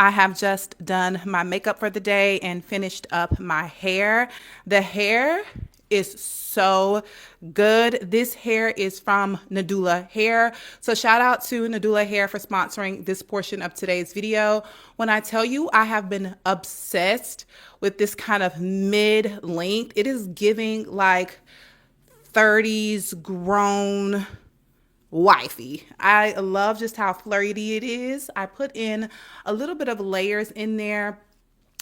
I have just done my makeup for the day and finished up my hair. The hair is so good. This hair is from Nadula Hair. So shout out to Nadula Hair for sponsoring this portion of today's video. When I tell you I have been obsessed with this kind of mid-length, it is giving like 30s grown wifey. I love just how flirty it is. I put in a little bit of layers in there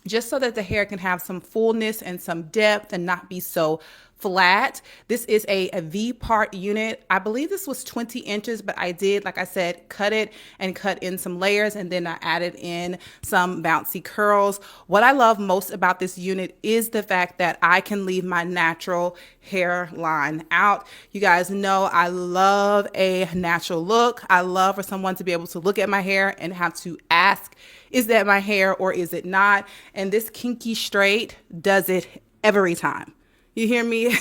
just so that the hair can have some fullness and some depth and not be so flat. This is a V-part unit. I believe this was 20 inches, but I did, like I said, cut it and cut in some layers, and then I added in some bouncy curls. What I love most about this unit is the fact that I can leave my natural hairline out. You guys know I love a natural look. I love for someone to be able to look at my hair and have to ask, is that my hair or is it not? And this kinky straight does it every time. You hear me?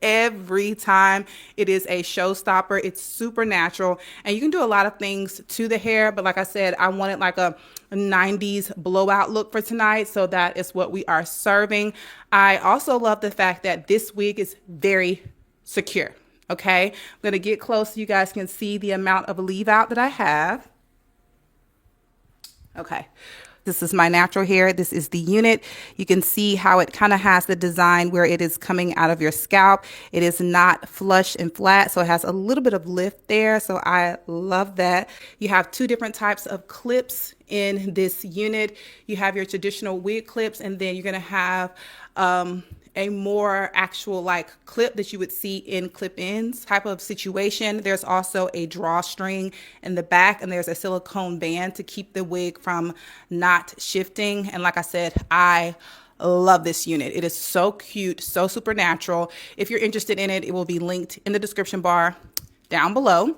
Every time. It is a showstopper. It's super natural, and you can do a lot of things to the hair, but like I said, I wanted like a 90s blowout look for tonight, so that is what we are serving. I also love the fact that this wig is very secure. Okay, I'm going to get close so you guys can see the amount of leave out that I have. Okay. This is my natural hair. This is the unit. You can see how it kind of has the design where it is coming out of your scalp. It is not flush and flat, so it has a little bit of lift there. So I love that. You have two different types of clips in this unit. You have your traditional wig clips, and then you're going to have a more actual like clip that you would see in clip-ins type of situation. There's also a drawstring in the back, and there's a silicone band to keep the wig from not shifting. And like I said, I love this unit. It is so cute, so super natural. If you're interested in it, it will be linked in the description bar down below.